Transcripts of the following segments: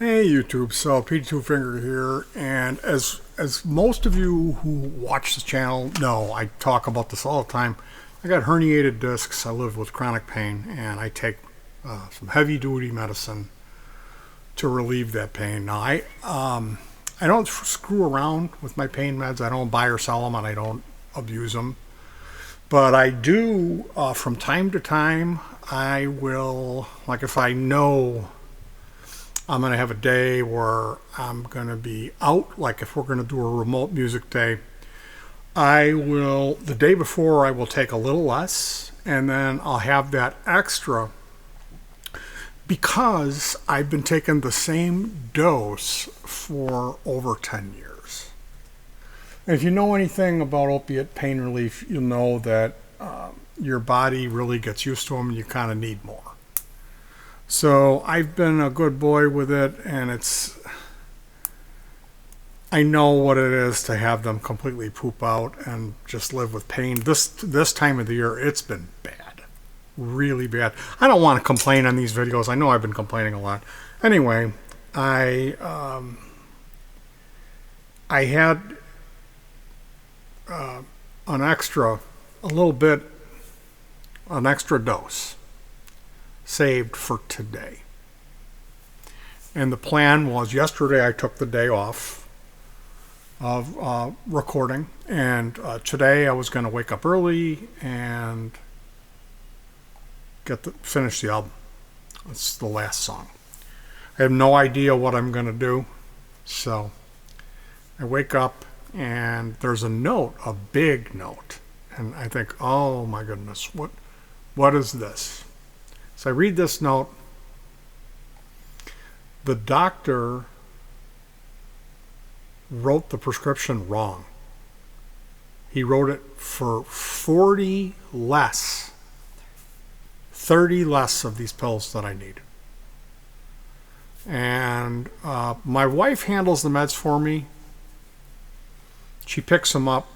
Hey YouTube, so Petey Two Finger here, and as most of you who watch the channel know, I talk about this all the time. I got herniated discs, I live with chronic pain, and I take some heavy duty medicine to relieve that pain. Now I don't screw around with my pain meds. I don't buy or sell them, and I don't abuse them. But I do, from time to time, I will, like if I know I'm going to have a day where I'm going to be out, like if we're going to do a remote music day, I will, the day before, I will take a little less, and then I'll have that extra because I've been taking the same dose for over 10 years. And if you know anything about opiate pain relief, you'll know that your body really gets used to them and you kind of need more. So I've been a good boy with it, and I know what it is to have them completely poop out and just live with pain. This time of the year, it's been bad, really bad. I don't want to complain on these videos. I know I've been complaining a lot. Anyway, I had an extra dose saved for today. And the plan was, yesterday I took the day off of recording, and today I was going to wake up early and finish the album. It's the last song. I have no idea what I'm going to do, so I wake up and there's a note, a big note, and I think, oh my goodness, what is this? So I read this note. The doctor wrote the prescription wrong. He wrote it for 30 less of these pills that I need. And my wife handles the meds for me. She picks them up,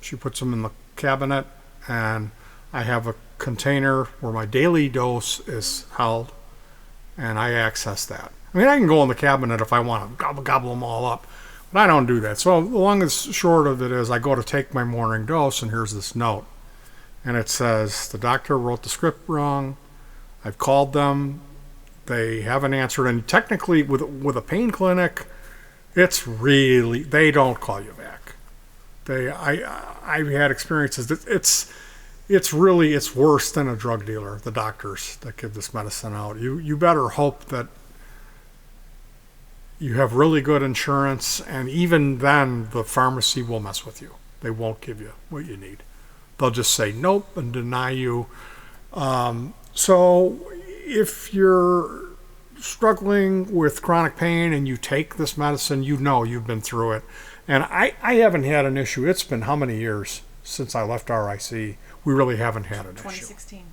she puts them in the cabinet, and I have a container where my daily dose is held, and I access that. I mean, I can go in the cabinet if I want to gobble them all up, but I don't do that. So the long and short of it is, I go to take my morning dose, and here's this note, and it says the doctor wrote the script wrong. I've called them, they haven't answered, and technically with a pain clinic, it's really, they don't call you back. I've had experiences that it's worse than a drug dealer, the doctors that give this medicine out. You better hope that you have really good insurance, and even then the pharmacy will mess with you. They won't give you what you need. They'll just say nope and deny you. So if you're struggling with chronic pain and you take this medicine, you know you've been through it. And I haven't had an issue. It's been how many years since I left RIC? We really haven't had an 2016. issue.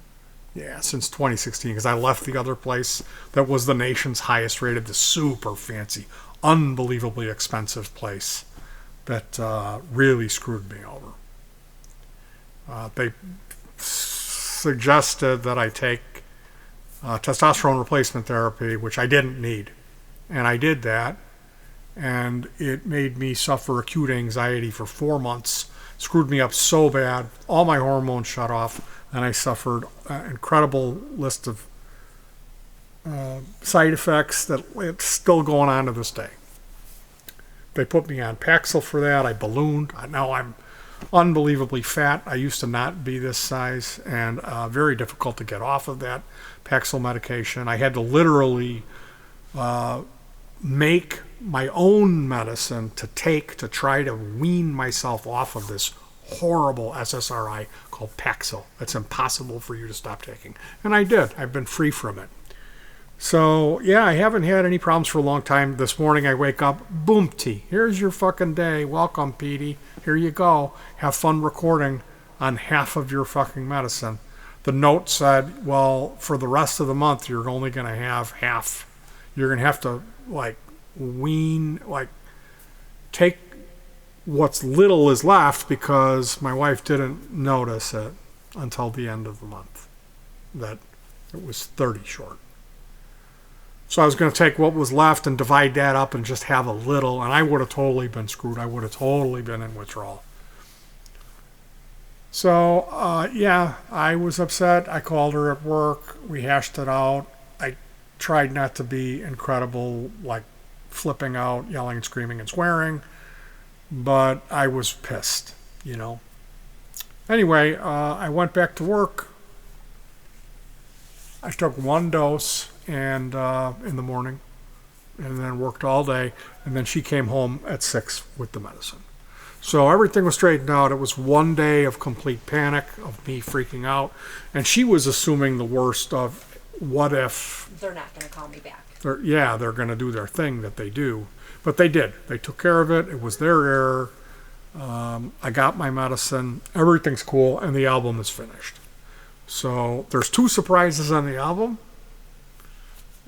Yeah, since 2016, because I left the other place that was the nation's highest rated, the super fancy, unbelievably expensive place that really screwed me over. They suggested that I take testosterone replacement therapy, which I didn't need. And I did that, and it made me suffer acute anxiety for 4 months. Screwed me up so bad. All my hormones shut off, and I suffered an incredible list of side effects that it's still going on to this day. They put me on Paxil for that. I ballooned. Now I'm unbelievably fat. I used to not be this size, and very difficult to get off of that Paxil medication. I had to literally make my own medicine to take to try to wean myself off of this horrible SSRI called Paxil. It's impossible for you to stop taking. And I did. I've been free from it. So, yeah, I haven't had any problems for a long time. This morning I wake up, boom, tea. Here's your fucking day. Welcome, Petey. Here you go. Have fun recording on half of your fucking medicine. The note said, well, for the rest of the month, you're only going to have half. You're going to have to, take what's little is left, because my wife didn't notice it until the end of the month that it was 30 short. So I was going to take what was left and divide that up and just have a little, and I would have totally been screwed. I would have totally been in withdrawal. So, yeah, I was upset. I called her at work. We hashed it out. I tried not to be incredible, like flipping out, yelling and screaming and swearing, but I was pissed, you know. Anyway, I went back to work. I took one dose and in the morning, and then worked all day, and then she came home at 6 with the medicine. So everything was straightened out. It was one day of complete panic, of me freaking out, and she was assuming the worst of what if they're not going to call me back. They're going to do their thing that they do. But they did. They took care of it. It was their error. I got my medicine. Everything's cool, and the album is finished. So there's 2 surprises on the album,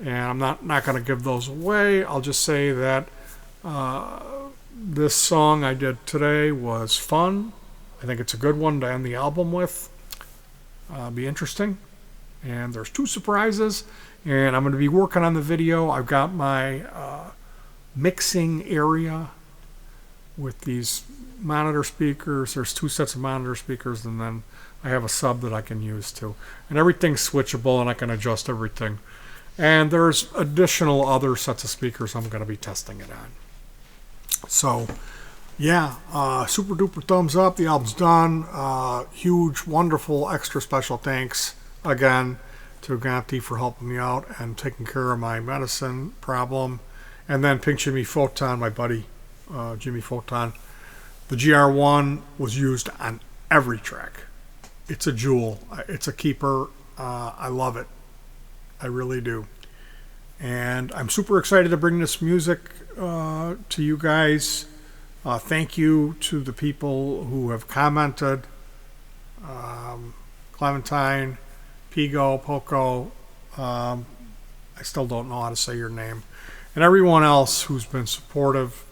and I'm not going to give those away. I'll just say that this song I did today was fun. I think it's a good one to end the album with. Be interesting. And there's 2 surprises, and I'm going to be working on the video. I've got my mixing area with these monitor speakers. There's 2 sets of monitor speakers, and then I have a sub that I can use too. And everything's switchable, and I can adjust everything. And there's additional other sets of speakers I'm going to be testing it on. So, yeah, super duper thumbs up. The album's done. Huge, wonderful, extra special thanks again to Ganti for helping me out and taking care of my medicine problem. And then Pink Jimmy Photon, my buddy Jimmy Photon. The GR1 was used on every track. It's a jewel. It's a keeper. I love it. I really do. And I'm super excited to bring this music to you guys. Thank you to the people who have commented. Clementine, Pigo, Poco. I still don't know how to say your name. And everyone else who's been supportive.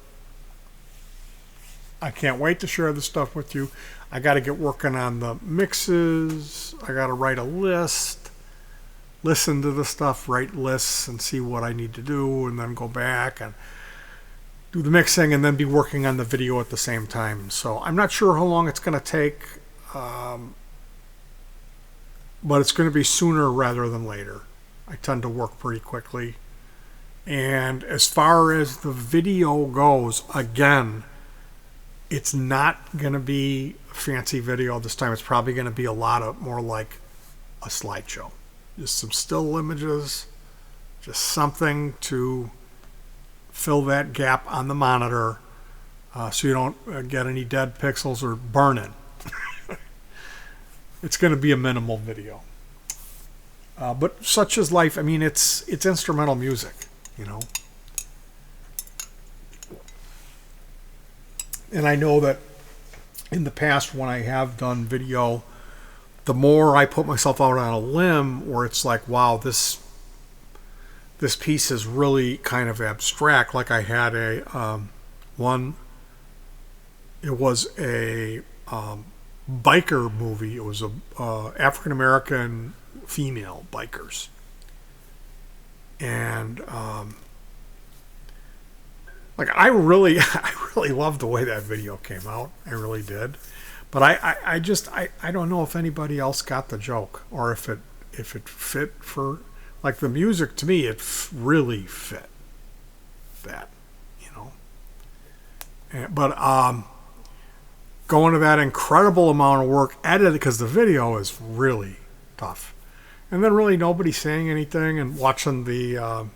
I can't wait to share this stuff with you. I got to get working on the mixes. I got to write a list, listen to the stuff, write lists, and see what I need to do, and then go back and do the mixing, and then be working on the video at the same time. So I'm not sure how long it's going to take, but it's going to be sooner rather than later. I tend to work pretty quickly. And as far as the video goes, again, it's not going to be a fancy video this time. It's probably going to be a lot of more like a slideshow. Just some still images, just something to fill that gap on the monitor so you don't get any dead pixels or burn-in. It's going to be a minimal video. But such is life. I mean, it's instrumental music, you know. And I know that in the past when I have done video, the more I put myself out on a limb where it's like, wow, this piece is really kind of abstract. Like I had a one, it was a biker movie. It was a African-American female bikers. And like I really loved the way that video came out. I really did. But I don't know if anybody else got the joke or if it fit for, like, the music to me, it really fit that, you know. But going to that incredible amount of work edited, because the video is really tough, and then really nobody saying anything and watching the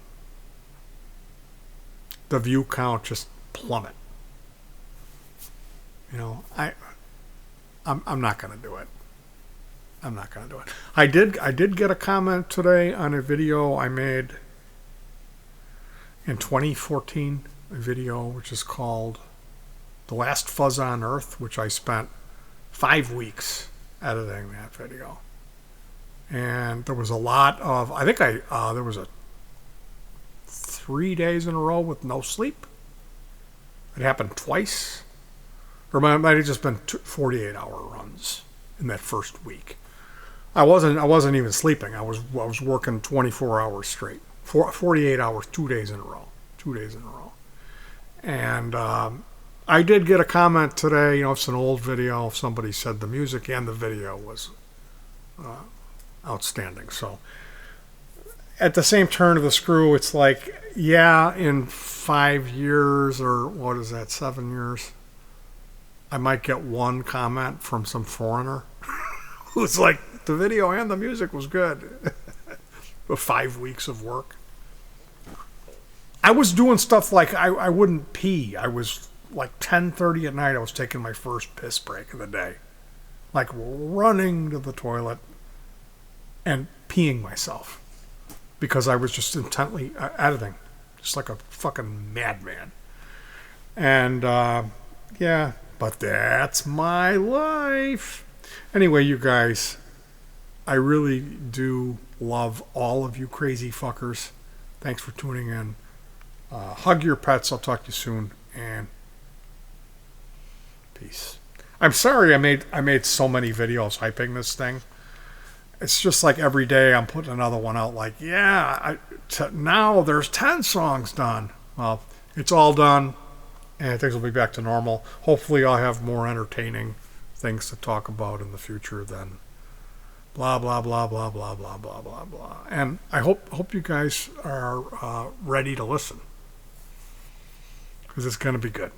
view count just plummet. You know, I'm not going to do it. I'm not going to do it. I did get a comment today on a video I made in 2014, a video which is called The Last Fuzz on Earth, which I spent 5 weeks editing that video. And there was a lot of, I think there was 3 days in a row with no sleep. It happened twice. Or it might have just been 48-hour runs in that first week. I wasn't even sleeping. I was working 24 hours straight 48 hours, 2 days in a row. 2 days in a row. And I did get a comment today, it's an old video. Somebody said the music and the video was outstanding. So at the same turn of the screw, it's like, yeah, in 5 years or what is that, 7 years, I might get one comment from some foreigner who's like, the video and the music was good. But 5 weeks of work. I was doing stuff like I wouldn't pee. I was like 10:30 at night. I was taking my first piss break of the day. Like running to the toilet and peeing myself. Because I was just intently editing. Just like a fucking madman. And yeah, but that's my life. Anyway, you guys, I really do love all of you crazy fuckers. Thanks for tuning in. Hug your pets. I'll talk to you soon. And peace. I'm sorry I made so many videos hyping this thing. It's just like every day I'm putting another one out. Like, yeah, now there's 10 songs done. Well, it's all done. And things will be back to normal. Hopefully I'll have more entertaining things to talk about in the future than blah, blah, blah, blah, blah, blah, blah, blah, blah. And I hope you guys are ready to listen. Because it's going to be good.